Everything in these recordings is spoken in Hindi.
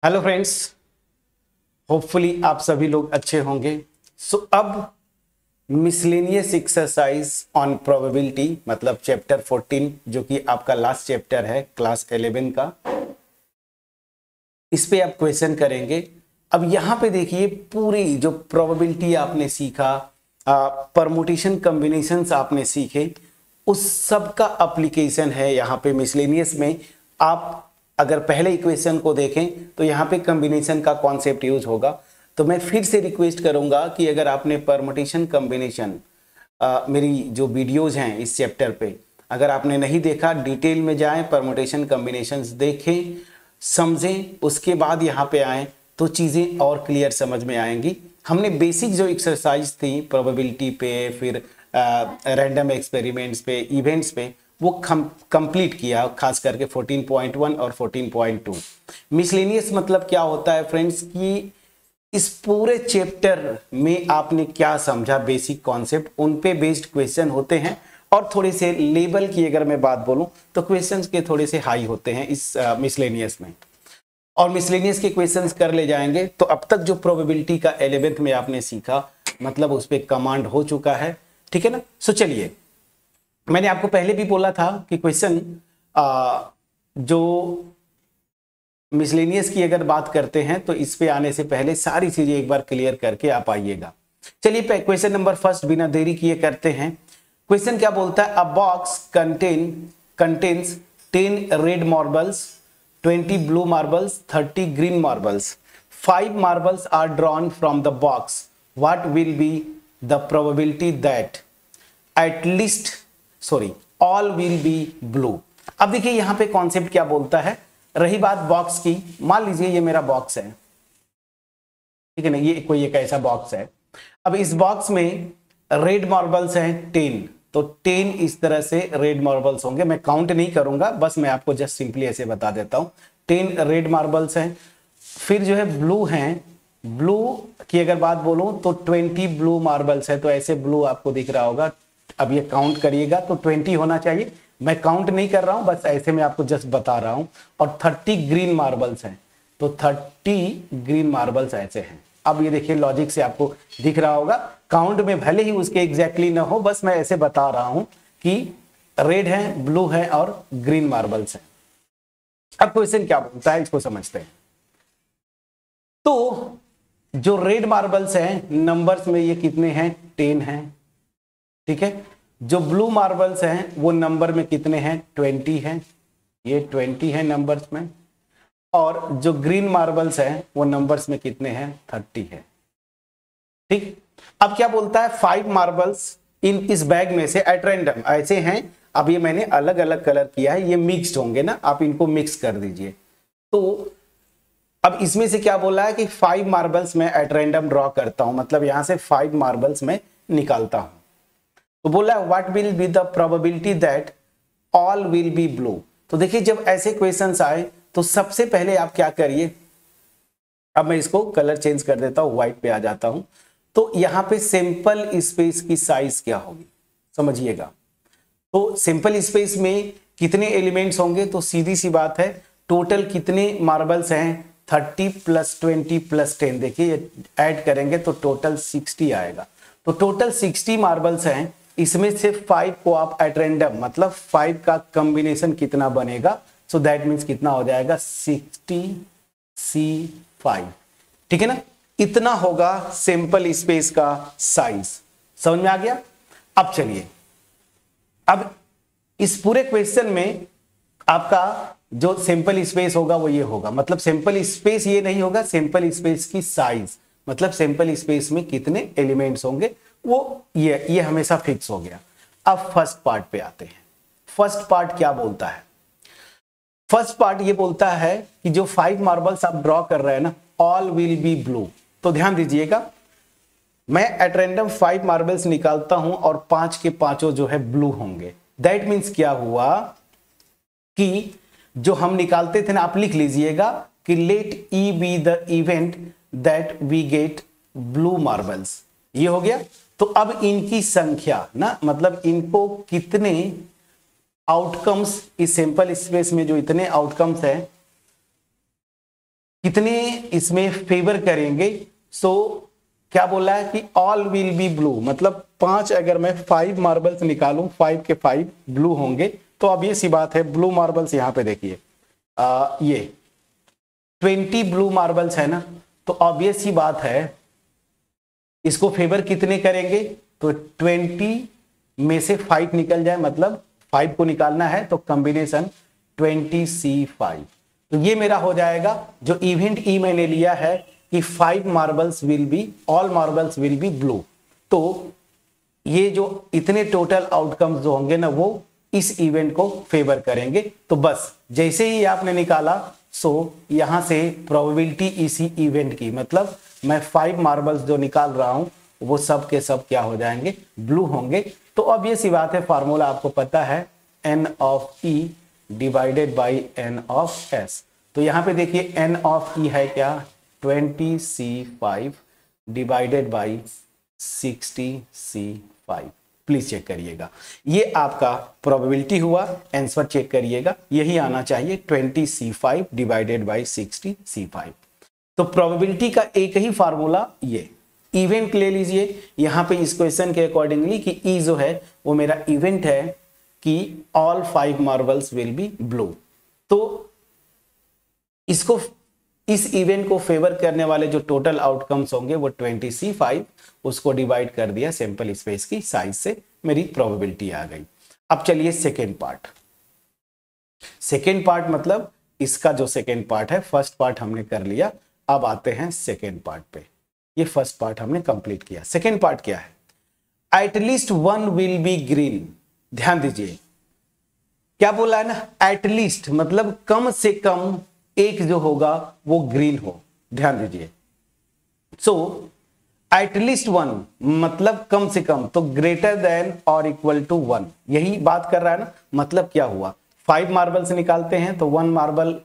हेलो फ्रेंड्स, होपफुली आप सभी लोग अच्छे होंगे। अब मिसलेनियस एक्सरसाइज ऑन प्रोबेबिलिटी मतलब चैप्टर 14 जो कि आपका लास्ट चैप्टर है क्लास 11 का, इस पे आप क्वेश्चन करेंगे। अब यहाँ पे देखिए पूरी जो प्रोबेबिलिटी आपने सीखा, परमुटेशन कॉम्बिनेशंस आपने सीखे, उस सब का एप्लीकेशन है यहाँ पे मिसलेनियस में। आप अगर पहले इक्वेशन को देखें तो यहाँ पे कॉम्बिनेशन का कॉन्सेप्ट यूज होगा। तो मैं फिर से रिक्वेस्ट करूंगा कि अगर आपने परमुटेशन कॉम्बिनेशन मेरी जो वीडियोज हैं इस चैप्टर पे अगर आपने नहीं देखा, डिटेल में जाएं, परमुटेशन कॉम्बिनेशंस देखें, समझें, उसके बाद यहाँ पे आएँ तो चीज़ें और क्लियर समझ में आएंगी। हमने बेसिक जो एक्सरसाइज थी प्रोबेबिलिटी पे, फिर रैंडम एक्सपेरिमेंट्स पे, इवेंट्स पे, वो कंप्लीट किया, खास करके 14.1 और 14.2। मिसलेनियस मतलब क्या होता है फ्रेंड्स कि इस पूरे चैप्टर में आपने क्या समझा, बेसिक कॉन्सेप्ट, उन पे बेस्ड क्वेश्चन होते हैं। और थोड़े से लेवल की अगर मैं बात बोलूं तो क्वेश्चंस के थोड़े से हाई होते हैं इस मिसलेनियस में, और मिसलेनियस के क्वेश्चंस कर ले जाएंगे। तो अब तक जो प्रोबेबिलिटी का 11th में आपने सीखा, मतलब उस पर कमांड हो चुका है, ठीक है ना। सो चलिए, मैंने आपको पहले भी बोला था कि क्वेश्चन जो मिसलेनियस की अगर बात करते हैं तो इस पे आने से पहले सारी चीजें एक बार क्लियर करके आप आइएगा। चलिए क्वेश्चन नंबर फर्स्ट बिना देरी किए करते हैं। क्वेश्चन क्या बोलता है, अ box contains 10 red marbles, 20 blue marbles, 30 green marbles. 5 marbles are drawn from the box. What will be the probability that all will be blue? अब देखिए यहाँ पे कॉन्सेप्ट क्या बोलता है। रही बात बॉक्स की, मान लीजिए ये मेरा बॉक्स है, ठीक है ना, ये कोई एक ऐसा बॉक्स है। अब इस बॉक्स में रेड मार्बल्स हैं 10, तो 10 इस तरह से रेड मार्बल्स होंगे। मैं काउंट नहीं करूंगा, बस मैं आपको जस्ट सिंपली ऐसे बता देता हूं। 10 रेड मार्बल्स हैं। फिर जो है ब्लू हैं, ब्लू की अगर बात बोलूं तो 20 ब्लू मार्बल्स है। तो ऐसे ब्लू आपको दिख रहा होगा। अब ये काउंट करिएगा तो 20 होना चाहिए। मैं काउंट नहीं कर रहा हूं, बस ऐसे मैं आपको जस्ट बता रहा हूं। और 30 ग्रीन मार्बल्स हैं, तो 30 ग्रीन मार्बल्स ऐसे हैं। अब ये देखिए लॉजिक से आपको दिख रहा होगा, काउंट में भले ही उसके एग्जैक्टली ना हो, बस मैं ऐसे बता रहा हूं कि रेड है, ब्लू है और ग्रीन मार्बल्स हैं। अब क्वेश्चन क्या बोलता है इसको समझते हैं। तो जो रेड मार्बल्स हैं नंबर्स में ये कितने हैं, 10 हैं, ठीक है। जो ब्लू मार्बल्स हैं वो नंबर में कितने हैं, 20 हैं, ये 20 है नंबर्स में। और जो ग्रीन मार्बल्स हैं वो नंबर्स में कितने हैं, 30 है, ठीक। अब क्या बोलता है, 5 मार्बल्स इन इस बैग में से एट रैंडम ऐसे हैं। अब ये मैंने अलग अलग कलर किया है, ये मिक्स्ड होंगे ना, आप इनको मिक्स कर दीजिए। तो अब इसमें से क्या बोला है कि 5 मार्बल्स मैं एट रैंडम ड्रॉ करता हूं, मतलब यहां से 5 मार्बल्स मैं निकालता हूं। तो बोला what will be the probability that all will be blue. तो देखिए जब ऐसे क्वेश्चंस आए तो सबसे पहले आप क्या करिए, अब मैं इसको कलर चेंज कर देता हूं, व्हाइट पे आ जाता हूं। तो यहां पे सैंपल स्पेस की साइज क्या होगी समझिएगा। तो सैंपल स्पेस में कितने एलिमेंट्स होंगे, तो सीधी सी बात है, टोटल कितने मार्बल्स हैं, 30 + 20 + 10, देखिए ऐड करेंगे तो टोटल 60 आएगा। तो टोटल 60 मार्बल्स हैं, इसमें से 5 को आप एट रैंडम, मतलब 5 का कॉम्बिनेशन कितना बनेगा, सो दैट मीन्स कितना हो जाएगा, 60C5, ठीक है ना। इतना होगा सैंपल स्पेस का साइज, समझ में आ गया। अब चलिए, अब इस पूरे क्वेश्चन में आपका जो सैंपल स्पेस होगा वो ये होगा, मतलब सैंपल स्पेस ये नहीं होगा, सैंपल स्पेस की साइज, मतलब सैंपल स्पेस में कितने एलिमेंट्स होंगे वो ये हमेशा फिक्स हो गया। अब फर्स्ट पार्ट पे आते हैं। फर्स्ट पार्ट क्या बोलता है, फर्स्ट पार्ट ये बोलता है कि जो 5 मार्बल्स आप ड्रॉ कर रहे हैं ना, ऑल विल बी ब्लू। तो ध्यान दीजिएगा, मैं एट रैंडम 5 मार्बल्स निकालता हूं और 5 के पांचों जो है ब्लू होंगे। दैट मीन्स क्या हुआ कि जो हम निकालते थे ना, आप लिख लीजिएगा कि let E be the event that we get blue marbles, ये हो गया। तो अब इनकी संख्या ना, मतलब इनको कितने आउटकम्स इस सैंपल स्पेस में, जो इतने आउटकम्स हैं कितने इसमें फेवर करेंगे। सो क्या बोला है कि ऑल विल बी ब्लू, मतलब 5, अगर मैं 5 मार्बल्स निकालूं 5 के 5 ब्लू होंगे, तो अब ये सी बात है ब्लू मार्बल्स यहां पे देखिए ये 20 ब्लू मार्बल्स है ना, तो ऑब्वियस ही बात है इसको फेवर कितने करेंगे, तो 20 में से 5 निकल जाए, मतलब 5 को निकालना है तो कॉम्बिनेशन 20C5। तो ये मेरा हो जाएगा जो इवेंट ई मैंने लिया है कि 5 marbles will be, all marbles will be blue. तो ये जो इतने टोटल आउटकम्स जो होंगे ना वो इस इवेंट को फेवर करेंगे। तो बस जैसे ही आपने निकाला, सो यहां से प्रोबेबिलिटी इसी इवेंट की, मतलब मैं 5 मार्बल्स जो निकाल रहा हूं वो सब के सब क्या हो जाएंगे, ब्लू होंगे। तो अब ये सी बात है, फार्मूला आपको पता है n of e divided by n of s। तो यहां पे देखिए n ऑफ e है क्या, 20C5 divided by 60C5। Please check करिएगा, ये आपका प्रोबेबिलिटी हुआ, आंसर चेक करिएगा, यही आना चाहिए 20C5 डिवाइडेड बाई 60C5। तो प्रोबेबिलिटी का एक ही फार्मूला, ये इवेंट ले लीजिए यहां पे इस क्वेश्चन के अकॉर्डिंगली कि ई जो है वो मेरा इवेंट है कि all 5 marbles will be blue. तो इसको, इस इवेंट को फेवर करने वाले जो टोटल आउटकम्स होंगे वो 20C5, उसको डिवाइड कर दिया सैंपल स्पेस की साइज से, मेरी प्रोबेबिलिटी आ गई। अब चलिए सेकेंड पार्ट। सेकेंड पार्ट मतलब इसका जो सेकेंड पार्ट है, फर्स्ट पार्ट हमने कर लिया, अब आते हैं सेकेंड पार्ट पे। ये फर्स्ट पार्ट हमने कंप्लीट किया, सेकेंड पार्ट क्या है, एटलीस्ट 1 विल बी ग्रीन। ध्यान दीजिए क्या बोला है ना, एटलीस्ट मतलब कम से कम एक जो होगा वो ग्रीन हो। ध्यान दीजिए, सो एटलीस्ट 1 मतलब कम से कम, तो ग्रेटर देन और इक्वल टू 1, यही बात कर रहा है ना। मतलब क्या हुआ, 5 मार्बल्स निकालते हैं तो 1 मार्बल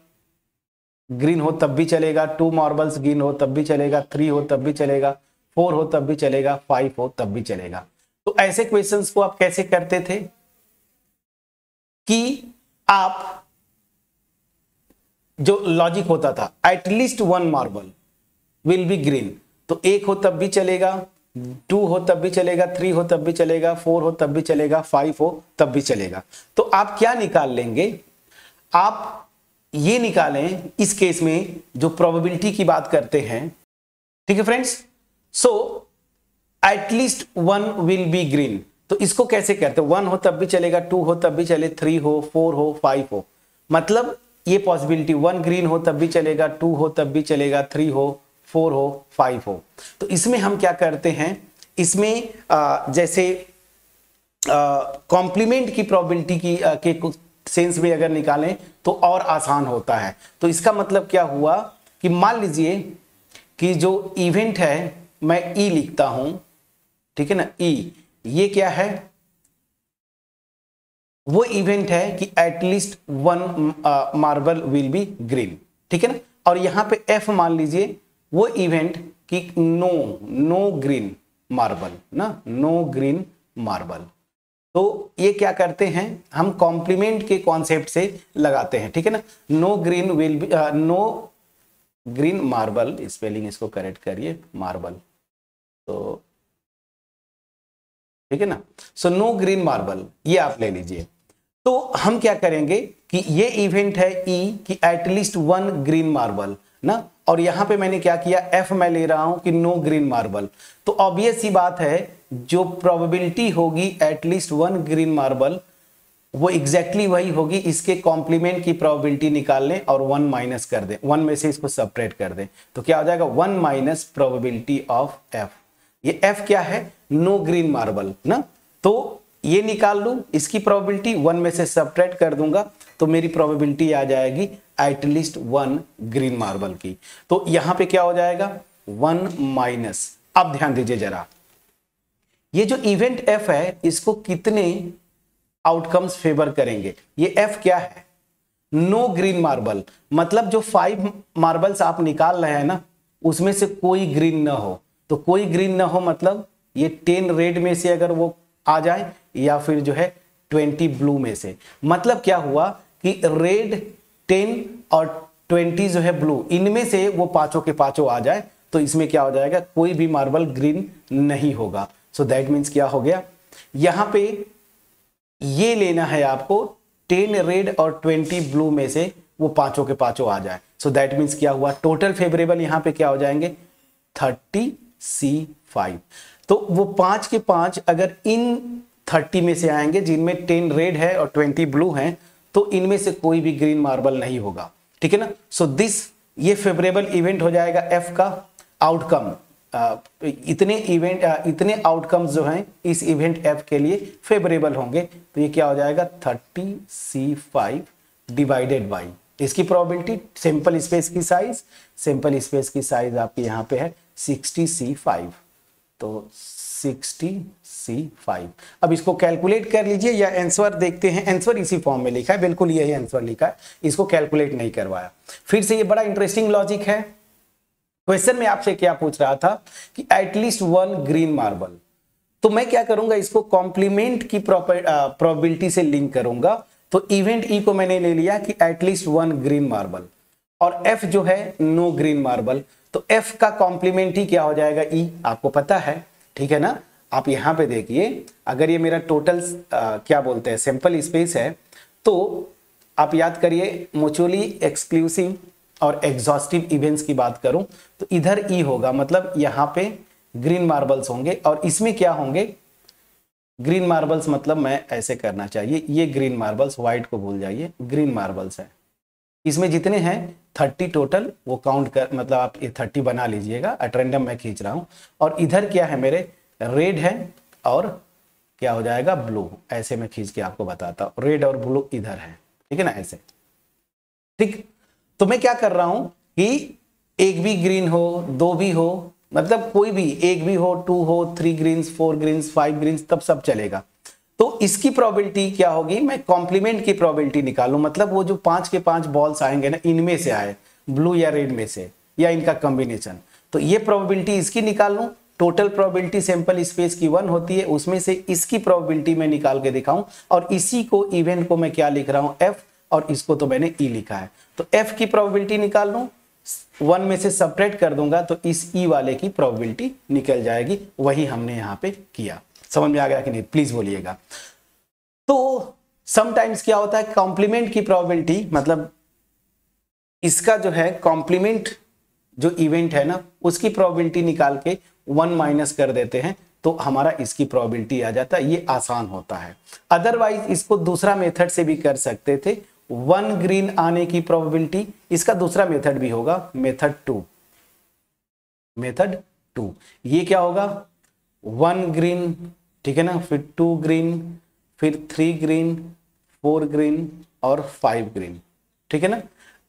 ग्रीन हो तब भी चलेगा, 2 मार्बल्स ग्रीन हो तब भी चलेगा, 3 हो तब भी चलेगा, 4 हो तब भी चलेगा, 5 हो तब भी चलेगा। तो ऐसे क्वेश्चंस को आप कैसे करते थे कि आप, जो लॉजिक होता था at least 1 marble will be green, तो 1 हो तब भी चलेगा, 2 हो तब भी चलेगा, 3 हो तब भी चलेगा, 4 हो तब भी चलेगा, 5 हो तब भी चलेगा। तो आप क्या निकाल लेंगे, आप ये निकालें इस केस में जो प्रोबेबिलिटी की बात करते हैं, ठीक है friends. So at least 1 will be green, तो इसको कैसे करते हैं, 1 हो तब भी चलेगा, 2 हो तब भी चले, 3 हो, 4 हो, 5 हो, मतलब ये पॉसिबिलिटी 1 ग्रीन हो तब भी चलेगा, 2 हो तब भी चलेगा, 3 हो, 4 हो, 5 हो। तो इसमें हम क्या करते हैं, इसमें जैसे कॉम्प्लीमेंट की प्रोबेबिलिटी की के सेंस में अगर निकालें तो और आसान होता है। तो इसका मतलब क्या हुआ कि मान लीजिए कि जो इवेंट है मैं ई लिखता हूं, ठीक है ना, ई ये क्या है, वो इवेंट है कि at least 1 marble will be green, ठीक है ना। और यहां पे एफ मान लीजिए वो इवेंट कि नो ग्रीन मार्बल ना, नो ग्रीन मार्बल। तो ये क्या करते हैं, हम कॉम्प्लीमेंट के कॉन्सेप्ट से लगाते हैं, ठीक है ना। No green will be, no green marble, spelling इसको करेक्ट करिए, मार्बल, तो ठीक है ना। सो नो ग्रीन मार्बल ये आप ले लीजिए। तो हम क्या करेंगे कि ये इवेंट है ई कि एटलीस्ट 1 ग्रीन मार्बल ना, और यहां पे मैंने क्या किया, एफ मैं ले रहा हूं कि नो ग्रीन मार्बल। तो ऑब्वियस सी बात है जो प्रोबेबिलिटी होगी एटलीस्ट 1 ग्रीन मार्बल, वो एग्जैक्टली वही होगी इसके कॉम्प्लीमेंट की प्रोबेबिलिटी निकाल लें और 1 माइनस कर दें, 1 में से इसको सबट्रैक्ट कर दें, तो क्या हो जाएगा 1 माइनस प्रोबेबिलिटी ऑफ एफ। ये एफ क्या है, नो ग्रीन मार्बल ना, तो ये निकाल लूं इसकी प्रोबेबिलिटी, 1 में से सबट्रैक्ट कर दूंगा तो मेरी प्रोबेबिलिटी आ जाएगी एटलीस्ट 1 ग्रीन मार्बल की। तो यहां पे क्या हो जाएगा 1 माइनस, अब ध्यान दीजिए जरा, ये जो इवेंट एफ है इसको कितने आउटकम्स फेवर करेंगे, ये एफ क्या है, नो ग्रीन मार्बल, मतलब जो 5 मार्बल्स आप निकाल रहे हैं ना उसमें से कोई ग्रीन ना हो। तो कोई ग्रीन ना हो मतलब ये 10 रेड में से अगर वो आ जाए या फिर जो है 20 ब्लू में से, मतलब क्या हुआ कि रेड 10 और 20 जो है ब्लू, इनमें से वो पांचों के पांचों आ जाए तो इसमें क्या हो जाएगा, कोई भी मार्बल ग्रीन नहीं होगा। सो दैट मीन्स क्या हो गया, यहां पे ये लेना है आपको 10 रेड और 20 ब्लू में से वो पांचों के पांचों आ जाए। सो दैट मीन्स क्या हुआ, टोटल फेवरेबल यहां पे क्या हो जाएंगे 30C5। तो वो 5 के 5 अगर इन 30 में से आएंगे जिनमें 10 रेड है और 20 ब्लू हैं, तो इनमें से कोई भी ग्रीन मार्बल नहीं होगा, ठीक है ना। सो दिस ये फेवरेबल इवेंट हो जाएगा एफ का आउटकम। इतने आउटकम्स जो हैं इस इवेंट एफ के लिए फेवरेबल होंगे, तो ये क्या हो जाएगा 30C5 डिवाइडेड बाई इसकी प्रोबेबिलिटी, सैंपल स्पेस की साइज, सैंपल स्पेस की साइज आपकी यहां पे है 60C5, तो 60C5। अब इसको कैलकुलेट कर लीजिए या आंसर देखते हैं, आंसर इसी फॉर्म में लिखा है, बिल्कुल यही आंसर लिखा है, इसको कैलकुलेट नहीं करवाया। फिर से ये बड़ा इंटरेस्टिंग लॉजिक है। क्वेश्चन में आपसे क्या पूछ रहा था कि एटलीस्ट 1 ग्रीन मार्बल, तो मैं क्या करूंगा, इसको कॉम्प्लीमेंट की प्रोबेबिलिटी से लिंक करूंगा। तो इवेंट ई को मैंने ले लिया कि एटलीस्ट 1 ग्रीन मार्बल, और एफ जो है नो ग्रीन मार्बल, तो एफ का कॉम्प्लीमेंट ही क्या हो जाएगा ई, आपको पता है, ठीक है ना। आप यहां पे देखिए, अगर ये मेरा टोटल क्या बोलते हैं सैंपल स्पेस है, तो आप याद करिए म्यूचुअली एक्सक्लूसिव और एग्जॉस्टिव इवेंट्स की बात करूं तो इधर ई होगा, मतलब यहां पे ग्रीन मार्बल्स होंगे, और इसमें क्या होंगे ग्रीन मार्बल्स, मतलब मैं ऐसे करना चाहिए, ये ग्रीन मार्बल्स, व्हाइट को भूल जाइए, ग्रीन मार्बल्स है, इसमें जितने हैं 30 टोटल, वो काउंट कर, मतलब आप ये 30 बना लीजिएगा, एट रैंडम मैं खींच रहा हूं। और इधर क्या है मेरे रेड है और क्या हो जाएगा ब्लू, ऐसे मैं खींच के आपको बताता हूं, रेड और ब्लू इधर है, ठीक है ना, ऐसे, ठीक। तो मैं क्या कर रहा हूं कि एक भी ग्रीन हो, दो भी हो, मतलब कोई भी, एक भी हो, 2 हो, 3 ग्रीन्स, 4 ग्रीन्स, 5 ग्रीन्स, तब सब चलेगा। तो इसकी प्रोबेबिलिटी क्या होगी, मैं कॉम्प्लीमेंट की प्रोबेबिलिटी निकालूं, मतलब वो जो 5 के 5 बॉल्स आएंगे ना, इनमें से आए, ब्लू या रेड में से, या इनका कॉम्बिनेशन, तो ये प्रोबेबिलिटी इसकी निकाल लूं। टोटल प्रोबेबिलिटी सैंपल स्पेस की 1 होती है, उसमें से इसकी प्रोबेबिलिटी मैं निकाल के दिखाऊं, और इसी को इवेंट को मैं क्या लिख रहा हूं एफ, और इसको तो मैंने ई लिखा है। तो एफ की प्रोबेबिलिटी निकाल लूं, 1 में से सबट्रैक्ट कर दूंगा तो इस ई वाले की प्रोबेबिलिटी निकल जाएगी, वही हमने यहां पे किया। समझ में आ गया कि नहीं, प्लीज बोलिएगा। तो समटाइम्स क्या होता है, कॉम्प्लीमेंट की प्रोबेबिलिटी, मतलब इसका जो है कॉम्प्लीमेंट जो इवेंट है ना, उसकी प्रोबेबिलिटी निकाल के 1 माइनस कर देते हैं, तो हमारा इसकी प्रोबेबिलिटी आ जाता है, ये आसान होता है। अदरवाइज इसको दूसरा मेथड से भी कर सकते थे, 1 ग्रीन आने की प्रोबेबिलिटी, इसका दूसरा मेथड भी होगा, मेथड 2। ये क्या होगा 1 ग्रीन, ठीक है ना, फिर 2 ग्रीन, फिर 3 ग्रीन, 4 ग्रीन और 5 ग्रीन, ठीक है ना,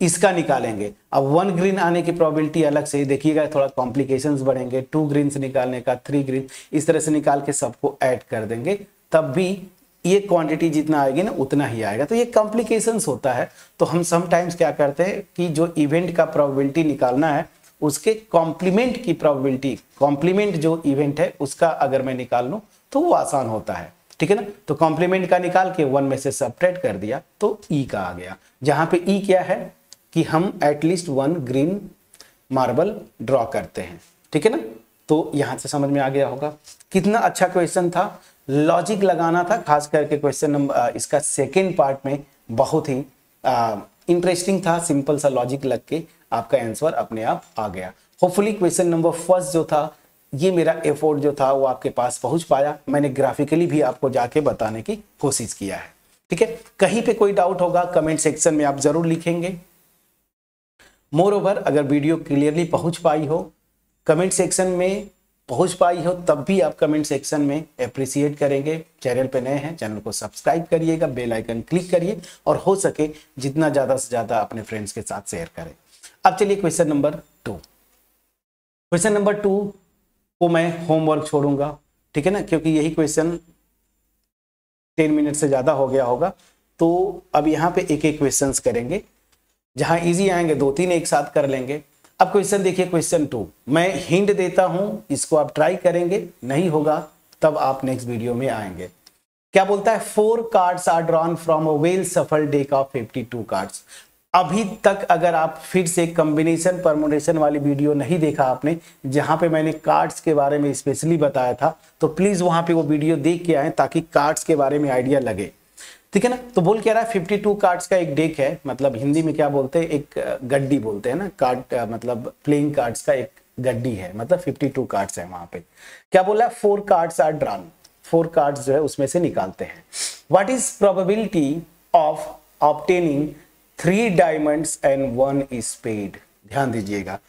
इसका निकालेंगे। अब 1 ग्रीन आने की प्रोबेबिलिटी अलग से देखिएगा, थोड़ा कॉम्प्लिकेशंस बढ़ेंगे, 2 ग्रीन से निकालने का, 3 ग्रीन, इस तरह से निकाल के सबको ऐड कर देंगे, तब भी ये क्वांटिटी जितना आएगी ना उतना ही आएगा। तो ये कॉम्प्लिकेशंस होता है। तो हम समटाइम्स क्या करते हैं कि जो इवेंट का प्रोबेबिलिटी निकालना है, उसके कॉम्प्लीमेंट की प्रोबेबिलिटी, कॉम्प्लीमेंट जो इवेंट है उसका अगर मैं निकाल लूं तो वो आसान होता है, ठीक है ना। तो कॉम्प्लीमेंट का निकाल के 1 में से सबट्रैक्ट कर दिया तो ई का आ गया, जहां पे ई क्या है कि हम एटलीस्ट 1 ग्रीन मार्बल ड्रॉ करते हैं, ठीक है ना। तो यहां से समझ में आ गया होगा। कितना अच्छा क्वेश्चन था, लॉजिक लगाना था, खास करके क्वेश्चन नंबर इसका सेकेंड पार्ट में बहुत ही इंटरेस्टिंग था, सिंपल सा लॉजिक लग के आपका आंसर अपने आप आ गया। होपफुली क्वेश्चन नंबर फर्स्ट जो था, ये मेरा एफर्ट जो था वो आपके पास पहुंच पाया, मैंने ग्राफिकली भी आपको जाके बताने की कोशिश किया है, ठीक है। कहीं पे कोई डाउट होगा कमेंट सेक्शन में आप जरूर लिखेंगे। मोर ओवर अगर वीडियो क्लियरली पहुंच पाई हो, कमेंट सेक्शन में पहुंच पाई हो, तब भी आप कमेंट सेक्शन में अप्रिशिएट करेंगे। चैनल पे नए हैं, चैनल को सब्सक्राइब करिएगा, बेल आइकन क्लिक करिए, और हो सके जितना ज्यादा से ज्यादा अपने फ्रेंड्स के साथ शेयर करें। अब चलिए क्वेश्चन नंबर 2। क्वेश्चन नंबर 2 को मैं होमवर्क छोड़ूंगा, ठीक है ना, क्योंकि यही क्वेश्चन 10 मिनट से ज्यादा हो गया होगा। तो अब यहाँ पे एक एक क्वेश्चन करेंगे, जहां इजी आएंगे 2-3 एक साथ कर लेंगे। अब क्वेश्चन देखिए, क्वेश्चन 2 मैं हिंट देता हूं, इसको आप ट्राई करेंगे, नहीं होगा तब आप नेक्स्ट वीडियो में आएंगे। क्या बोलता है, 4 cards are drawn from a well shuffled deck of 52 cards. अभी तक अगर आप फिर से कॉम्बिनेशन परमुटेशन वाली वीडियो नहीं देखा आपने, जहां पे मैंने कार्ड्स के बारे में स्पेशली बताया था, तो प्लीज वहां पे वो वीडियो देख के आए ताकि कार्ड्स के बारे में आइडिया लगे। ठीक है ना। तो बोल क्या रहा है, 52 कार्ड्स का एक डेक है, मतलब हिंदी में क्या बोलते हैं, एक गड्डी बोलते हैं ना, कार्ड मतलब प्लेइंग कार्ड्स का एक गड्डी है, मतलब 52 कार्ड्स है वहां पे। क्या बोला, 4 कार्ड्स आर ड्रॉन, 4 कार्ड्स जो है उसमें से निकालते हैं। What is probability of obtaining 3 diamonds and 1 spade. ध्यान दीजिएगा,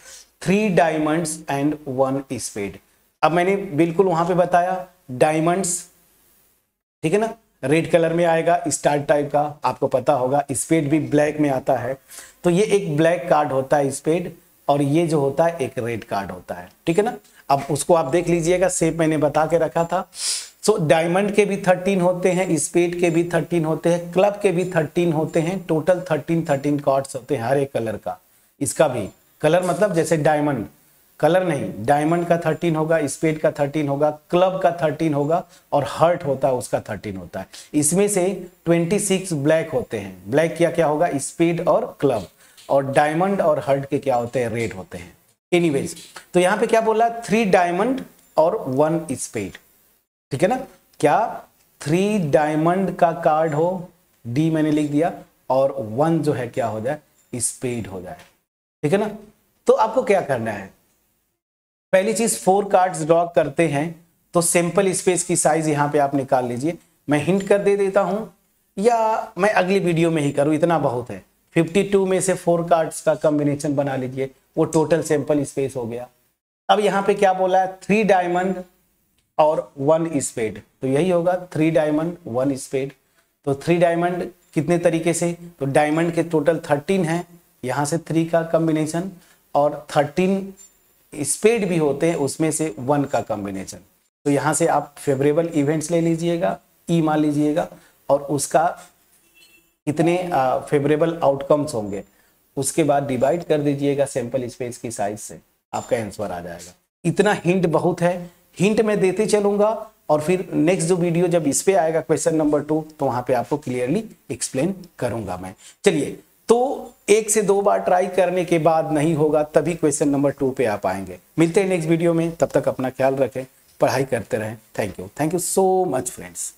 3 डायमंड्स एंड 1 स्पेड। अब मैंने बिल्कुल वहां पे बताया डायमंड्स, ठीक है ना, रेड कलर में आएगा, स्टार टाइप का, आपको पता होगा। स्पेड भी ब्लैक में आता है, तो ये एक ब्लैक कार्ड होता है स्पेड, और ये जो होता है एक रेड कार्ड होता है। ठीक है ना। अब उसको आप देख लीजिएगा, शेप मैंने बता के रखा था। सो डायमंड के भी 13 होते हैं, स्पेड के भी 13 होते हैं, क्लब के भी 13 होते हैं, टोटल 13 कार्ड्स होते हैं हर एक कलर का। इसका भी कलर मतलब जैसे डायमंड, कलर नहीं, डायमंड का 13 होगा, स्पेड का 13 होगा, क्लब का 13 होगा, और हर्ट होता है उसका 13 होता है। इसमें से 26 ब्लैक होते हैं। ब्लैक क्या क्या होगा, स्पेड और क्लब, और डायमंड और हर्ट के क्या होते हैं, रेड होते हैं। एनीवेज, तो यहाँ पे क्या बोला, 3 डायमंड और 1 स्पेड। ठीक है ना। क्या 3 डायमंड का कार्ड हो, डी मैंने लिख दिया, और 1 जो है क्या हो जाए, स्पेड हो जाए। ठीक है ना। तो आपको क्या करना है, पहली चीज 4 कार्ड्स ड्रॉ करते हैं, तो सिंपल स्पेस की साइज यहां पे आप निकाल लीजिए। मैं हिंट कर दे देता हूं, या मैं अगली वीडियो में ही करूं, इतना बहुत है। 52 में से 4 कार्ड्स का कॉम्बिनेशन बना लीजिए, वो टोटल सिंपल स्पेस हो गया। अब यहां पे क्या बोला है, 3 डायमंड और 1 स्पेड, तो यही होगा 3 डायमंड 1 स्पेड। तो 3 डायमंड कितने तरीके से, तो डायमंड के टोटल 13 है, यहां से 3 का कॉम्बिनेशन, और 13 स्पेड भी होते हैं, उसमें से 1 का कॉम्बिनेशन। तो यहां से आप फेवरेबल इवेंट्स ले लीजिएगा, ई मान लीजिएगा, और उसका कितने फेवरेबल आउटकम्स होंगे, उसके बाद डिवाइड कर दीजिएगा सैंपल स्पेस की साइज से, आपका आंसर आ जाएगा। इतना हिंट बहुत है, हिंट मैं देते चलूंगा, और फिर नेक्स्ट जो वीडियो जब इस पे आएगा क्वेश्चन नंबर 2, तो वहां पे आपको क्लियरली एक्सप्लेन करूंगा मैं। चलिए, तो 1 से 2 बार ट्राई करने के बाद नहीं होगा, तभी क्वेश्चन नंबर 2 पे आप आएंगे। मिलते हैं नेक्स्ट वीडियो में, तब तक अपना ख्याल रखें, पढ़ाई करते रहें। Thank you so much friends.